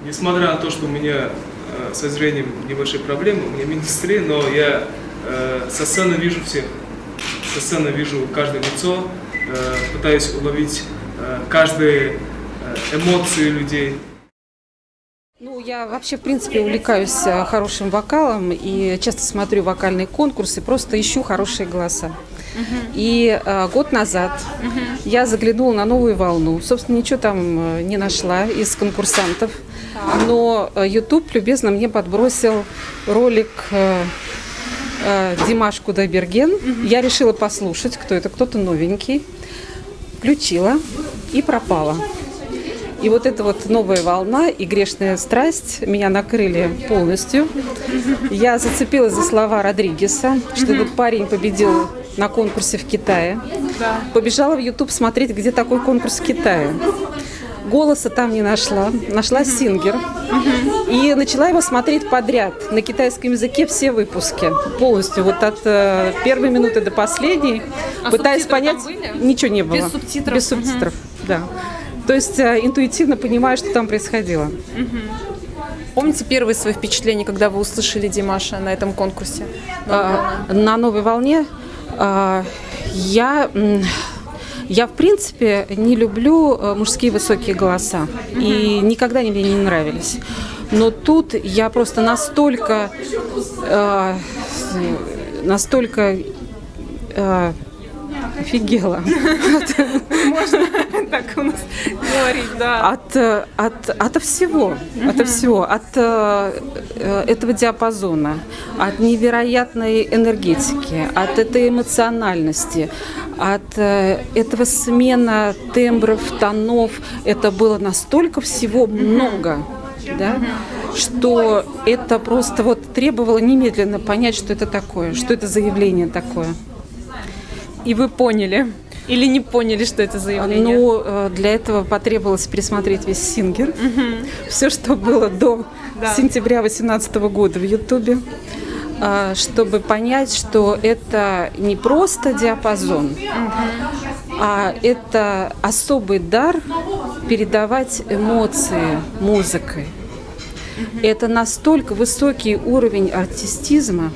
Несмотря на то, что у меня со зрением небольшие проблемы, у меня минус 3, но я со сцены вижу всех. Со сцены вижу каждое лицо, пытаюсь уловить каждые эмоции людей. Ну, я вообще, в принципе, увлекаюсь хорошим вокалом и часто смотрю вокальные конкурсы, просто ищу хорошие голоса. И год назад я заглянула на «Новую волну». Собственно, ничего там не нашла из конкурсантов, но YouTube любезно мне подбросил ролик Димаш Кудайберген. Я решила послушать, кто это, кто-то новенький. Включила и пропала. И вот эта вот «Новая волна» и «Грешная страсть» меня накрыли полностью. Я зацепилась за слова Родригеса, что этот парень победил на конкурсе в Китае. Побежала в YouTube смотреть, где такой конкурс в Китае. Голоса там не нашла. Нашла «Сингер». И начала его смотреть подряд. На китайском языке все выпуски. Полностью. Вот от первой минуты до последней. Пытаясь понять, ничего не было. Без субтитров? Без субтитров, да. То есть интуитивно понимаю, что там происходило. Помните первые свои впечатления, когда вы услышали Димаша на этом конкурсе? На «Новой волне» я, в принципе, не люблю мужские высокие голоса. И никогда они мне не нравились. Но тут я просто настолько офигела. Можно так у нас говорить, да. От всего. От этого диапазона, от невероятной энергетики, от этой эмоциональности, от этого смена тембров, тонов. Это было настолько всего много, да, что это просто вот требовало немедленно понять, что это такое, что это за явление такое. И вы поняли? Или не поняли, что это за явление? Ну, для этого потребовалось пересмотреть весь «Сингер». Все, что было до сентября 2018 года в Ютубе, чтобы понять, что это не просто диапазон, а это особый дар передавать эмоции музыкой. Это настолько высокий уровень артистизма.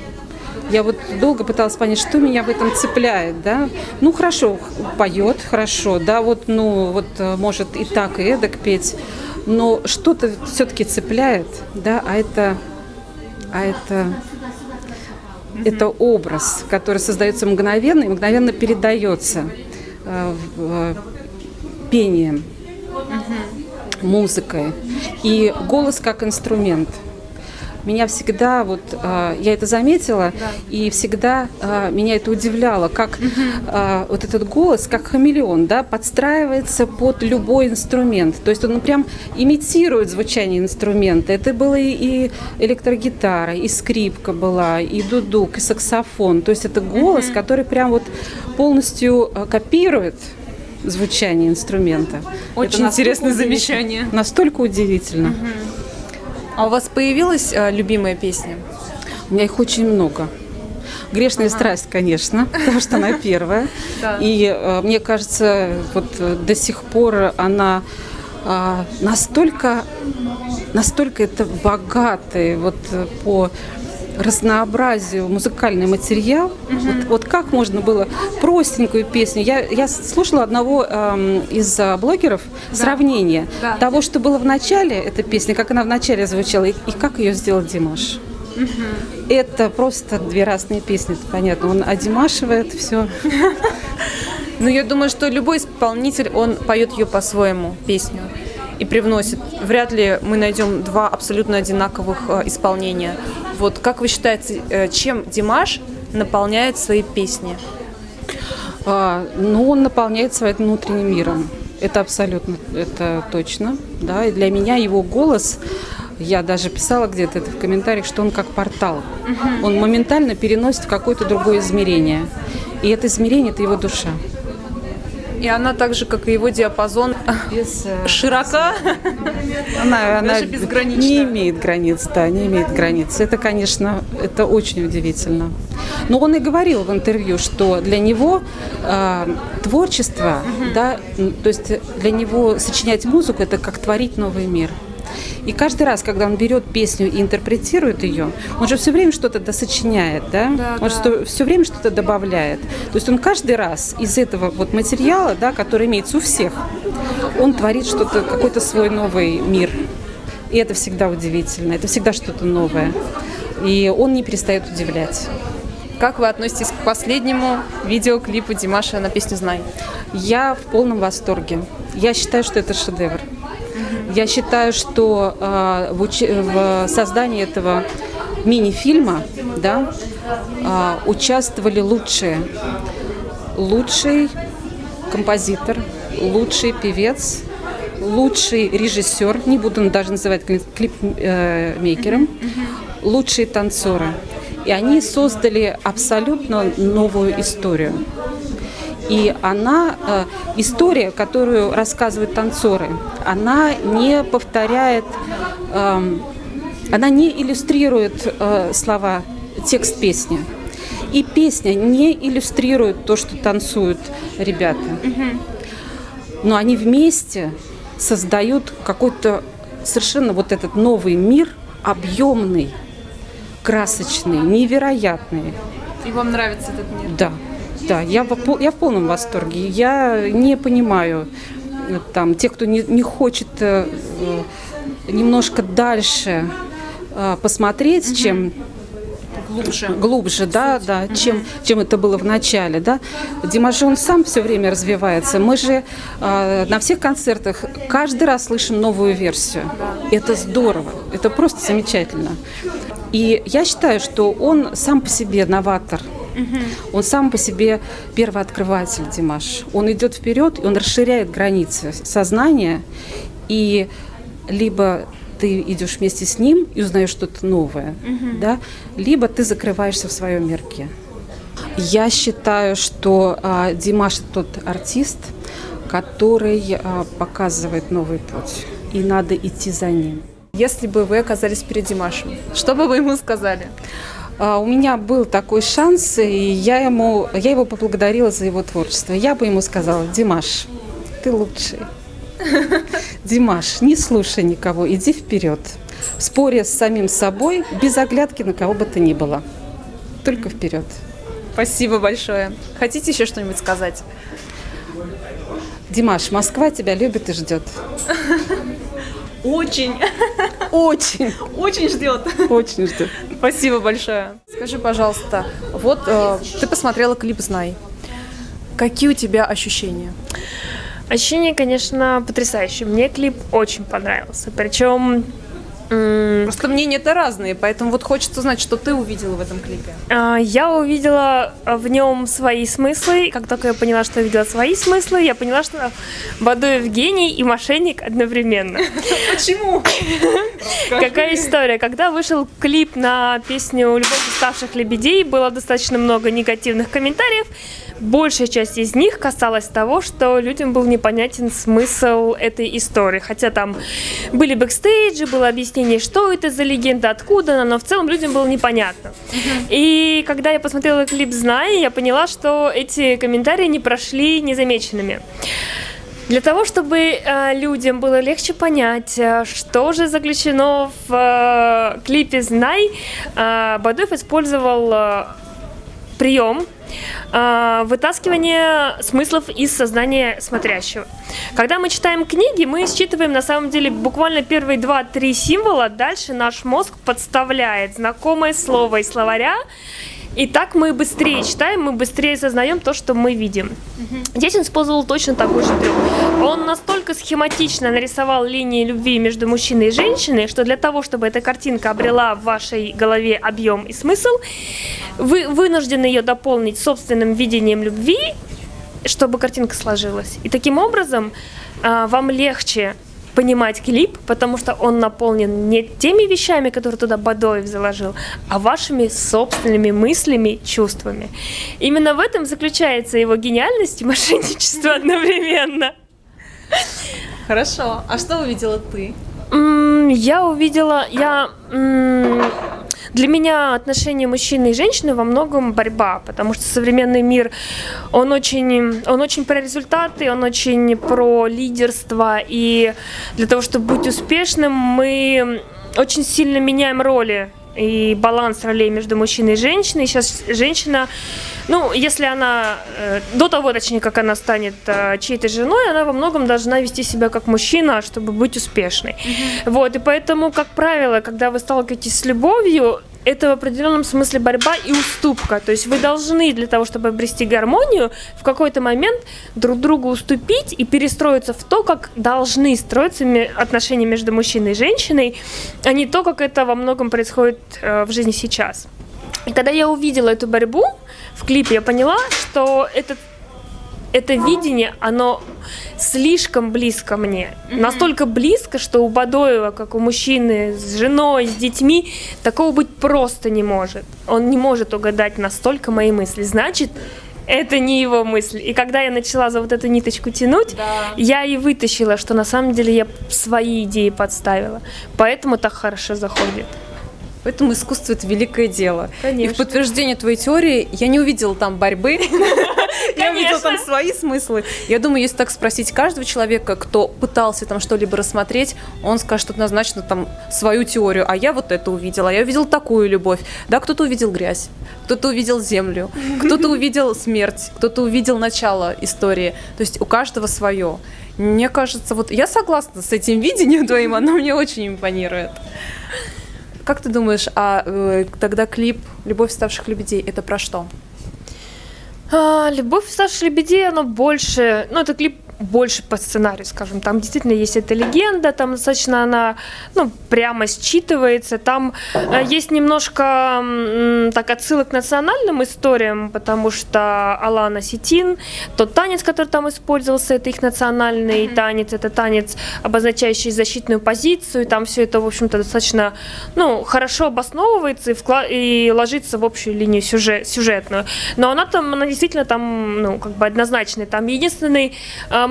Я вот долго пыталась понять, что меня в этом цепляет, да. Ну, хорошо, поет, хорошо, да, вот, ну, вот может и так, и эдак петь, но что-то все-таки цепляет, да, это образ, который создается мгновенно и мгновенно передается пением, музыкой, и голос как инструмент. Меня всегда, вот, я это заметила, и всегда меня это удивляло, как вот этот голос, как хамелеон, да, подстраивается под любой инструмент. То есть он прям имитирует звучание инструмента. Это было и электрогитара, и скрипка была, и дудук, и саксофон. То есть это голос, который прям вот полностью копирует звучание инструмента. Очень интересное замечание. Настолько удивительно. А у вас появилась любимая песня? У меня их очень много. «Грешная страсть», конечно, потому что она первая. И мне кажется, вот до сих пор она настолько это богатый вот по разнообразию музыкальный материал. Вот как можно было простенькую песню. Я слушала одного из блогеров сравнение того, что было в начале этой песни, как она в начале звучала, и как ее сделал Димаш. Это просто две разные песни, это понятно. Он одимашивает все. Ну, я думаю, что любой исполнитель, он поет ее по-своему, песню, и привносит. Вряд ли мы найдем два абсолютно одинаковых исполнения. Вот как вы считаете, чем Димаш наполняет свои песни? Ну, он наполняет своим внутренним миром. Это абсолютно, это точно. Да? И для меня его голос, я даже писала где-то это в комментариях, что он как портал. Он моментально переносит в какое-то другое измерение. И это измерение – это его душа. И она так же, как и его диапазон, широка, она безгранична. Не имеет границ, да, не имеет границ. Это, конечно, это очень удивительно. Но он и говорил в интервью, что для него творчество, да, то есть для него сочинять музыку – это как творить новый мир. И каждый раз, когда он берет песню и интерпретирует ее, он же все время что-то досочиняет, да? Все время что-то добавляет. То есть он каждый раз из этого вот материала, да, который имеется у всех, он творит что-то, какой-то свой новый мир. И это всегда удивительно, это всегда что-то новое. И он не перестает удивлять. Как вы относитесь к последнему видеоклипу Димаша на песню «Знай»? Я в полном восторге. Я считаю, что это шедевр. Я считаю, что в создании этого мини-фильма, да, участвовали лучшие. Лучший композитор, лучший певец, лучший режиссер, не буду даже называть клипмейкером, лучшие танцоры. И они создали абсолютно новую историю. И история, которую рассказывают танцоры, она не повторяет, она не иллюстрирует слова, текст песни. И песня не иллюстрирует то, что танцуют ребята. Но они вместе создают какой-то совершенно вот этот новый мир, объемный, красочный, невероятный. И вам нравится этот мир? Да, я в полном восторге. Я не понимаю там тех, кто не хочет немножко дальше посмотреть, чем глубже, да, чем это было в начале, да. Димаш же он сам все время развивается. Мы же на всех концертах каждый раз слышим новую версию. Это здорово, это просто замечательно. И я считаю, что он сам по себе новатор. Он сам по себе первооткрыватель, Димаш. Он идет вперед, и он расширяет границы сознания. И либо ты идешь вместе с ним и узнаешь что-то новое, да, либо ты закрываешься в своем мирке. Я считаю, что Димаш – тот артист, который показывает новый путь, и надо идти за ним. Если бы вы оказались перед Димашем, что бы вы ему сказали? У меня был такой шанс, и я его поблагодарила за его творчество. Я бы ему сказала: Димаш, ты лучший. Димаш, не слушай никого, иди вперед. В споре с самим собой, без оглядки на кого бы то ни было. Только вперед. Спасибо большое. Хотите еще что-нибудь сказать? Димаш, Москва тебя любит и ждет. Очень. Очень. Очень ждет. Очень ждет. Спасибо большое. Скажи, пожалуйста, вот ты посмотрела клип «Знай». Какие у тебя ощущения? Ощущения, конечно, потрясающие. Мне клип очень понравился. Причем... Просто мнения-то разные, поэтому вот хочется узнать, что ты увидела в этом клипе. Я увидела в нем свои смыслы. Как только я поняла, что я увидела свои смыслы, я поняла, что Бадоев гений и мошенник одновременно. Почему? Какая история? Когда вышел клип на песню «Любовь уставших лебедей», было достаточно много негативных комментариев. Большая часть из них касалась того, что людям был непонятен смысл этой истории. Хотя там были бэкстейджи, было объяснение, что это за легенда, откуда она, но в целом людям было непонятно. И когда я посмотрела клип «Знай», я поняла, что эти комментарии не прошли незамеченными. Для того, чтобы людям было легче понять, что же заключено в клипе «Знай», Бадоев использовал прием вытаскивание смыслов из сознания смотрящего. Когда мы читаем книги, мы считываем на самом деле буквально первые 2-3 символа, дальше наш мозг подставляет знакомое слово из словаря, и так мы быстрее читаем, мы быстрее осознаем то, что мы видим. Здесь он использовал точно такой же трюк. Он настолько схематично нарисовал линии любви между мужчиной и женщиной, что для того, чтобы эта картинка обрела в вашей голове объем и смысл, вы вынуждены ее дополнить собственным видением любви, чтобы картинка сложилась. И таким образом вам легче понимать клип, потому что он наполнен не теми вещами, которые туда Бадоев заложил, а вашими собственными мыслями, чувствами. Именно в этом заключается его гениальность и мошенничество одновременно. Хорошо. А что увидела ты? Я увидела... Для меня отношения мужчины и женщины во многом борьба, потому что современный мир, он очень про результаты, он очень про лидерство, и для того, чтобы быть успешным, мы очень сильно меняем роли и баланс ролей между мужчиной и женщиной. Сейчас женщина, ну, если она, до того, точнее, как она станет чьей-то женой, она во многом должна вести себя как мужчина, чтобы быть успешной. Вот, и поэтому, как правило, когда вы сталкиваетесь с любовью, это в определенном смысле борьба и уступка. То есть вы должны для того, чтобы обрести гармонию, в какой-то момент друг другу уступить и перестроиться в то, как должны строиться отношения между мужчиной и женщиной, а не то, как это во многом происходит в жизни сейчас. И когда я увидела эту борьбу в клипе, я поняла, что это видение, оно слишком близко мне. Настолько близко, что у Бадоева, как у мужчины с женой, с детьми, такого быть просто не может. Он не может угадать настолько мои мысли. Значит, это не его мысль. И когда я начала за вот эту ниточку тянуть, я и вытащила, что на самом деле я свои идеи подставила. Поэтому так хорошо заходит. Поэтому искусство – это великое дело. Конечно. И в подтверждение твоей теории я не увидела там борьбы. Я увидела там свои смыслы. Я думаю, если так спросить каждого человека, кто пытался там что-либо рассмотреть, он скажет однозначно там свою теорию. А я вот это увидела, а я увидела такую любовь. Да, кто-то увидел грязь, кто-то увидел землю, кто-то увидел смерть, кто-то увидел начало истории. То есть у каждого свое. Мне кажется, вот я согласна с этим видением твоим, оно мне очень импонирует. Как ты думаешь, тогда клип «Любовь ставших лебедей» это про что? «Любовь ставших лебедей», оно больше, ну, это клип больше по сценарию, скажем. Там действительно есть эта легенда, там достаточно она, ну, прямо считывается. Там есть немножко так отсылок к национальным историям, потому что Алан Осетин, тот танец, который там использовался, это их национальный танец, это танец, обозначающий защитную позицию. Там все это, в общем-то, достаточно, ну, хорошо обосновывается и ложится в общую линию сюжетную. Но она действительно там, ну, как бы однозначная. Там единственный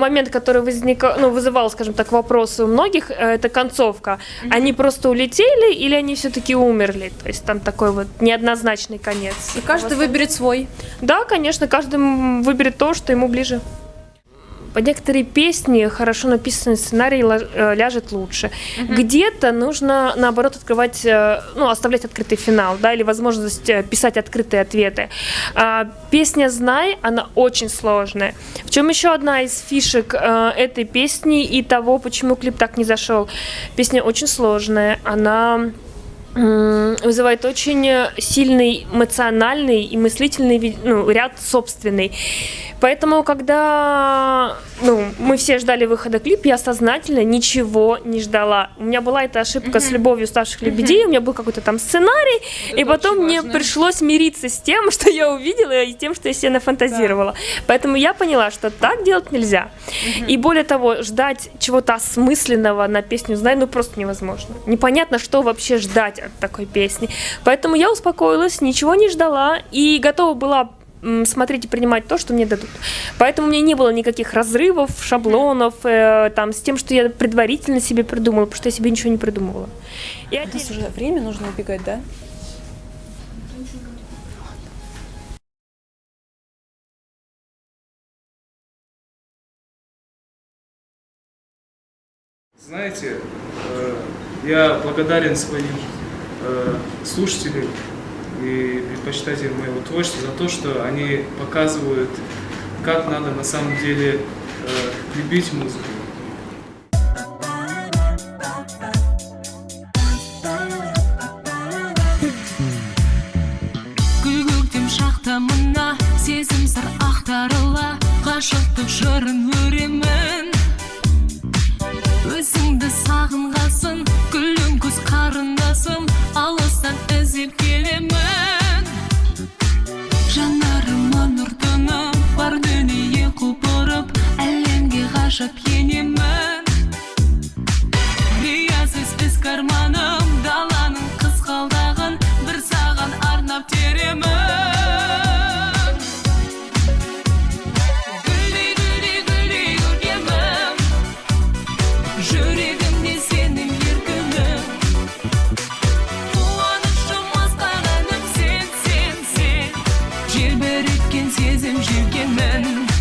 момент, который вызывал, скажем так, вопросы у многих, это концовка. Они просто улетели или они все-таки умерли? То есть там такой вот неоднозначный конец. И каждый выберет свой. Да, конечно, каждый выберет то, что ему ближе. По некоторые песни хорошо написанный сценарий ляжет лучше. Где-то нужно, наоборот, открывать, ну, оставлять открытый финал, да, или возможность писать открытые ответы. Песня «Знай», она очень сложная. В чем еще одна из фишек этой песни и того, почему клип так не зашел? Песня очень сложная, она вызывает очень сильный эмоциональный и мыслительный, ну, ряд собственный. Поэтому, когда, ну, мы все ждали выхода клипа, я сознательно ничего не ждала. У меня была эта ошибка с «Любовью ставших лебедей», у меня был какой-то там сценарий, и потом мне пришлось мириться с тем, что я увидела, и тем, что я себе нафантазировала. Поэтому я поняла, что так делать нельзя. И более того, ждать чего-то осмысленного на песню «Знай», ну, просто невозможно. Непонятно, что вообще ждать от такой песни. Поэтому я успокоилась, ничего не ждала и готова была смотреть и принимать то, что мне дадут. Поэтому у меня не было никаких разрывов, шаблонов, там, с тем, что я предварительно себе придумала, потому что я себе ничего не придумывала. У нас уже время, нужно убегать, да? Знаете, я благодарен своим слушателям и предпочитателям моего творчества за то, что они показывают, как надо на самом деле любить музыку. Көктем шақтамына сезім сыр ақтарыла, ғашықтық жырын өремін. Өзіңді сағынғасын, күлің көз қарындасым, алыстан іздеп келемін. Жанарыма нұр тұнып, бар дүние құлпырып, әлемге ғажап енемін. Риясыз із карманым, даланың қызғалдағын, бір саған арнап теремін. Жүрегімде сенің еркінің, қуанышым аз сезім жүргенмін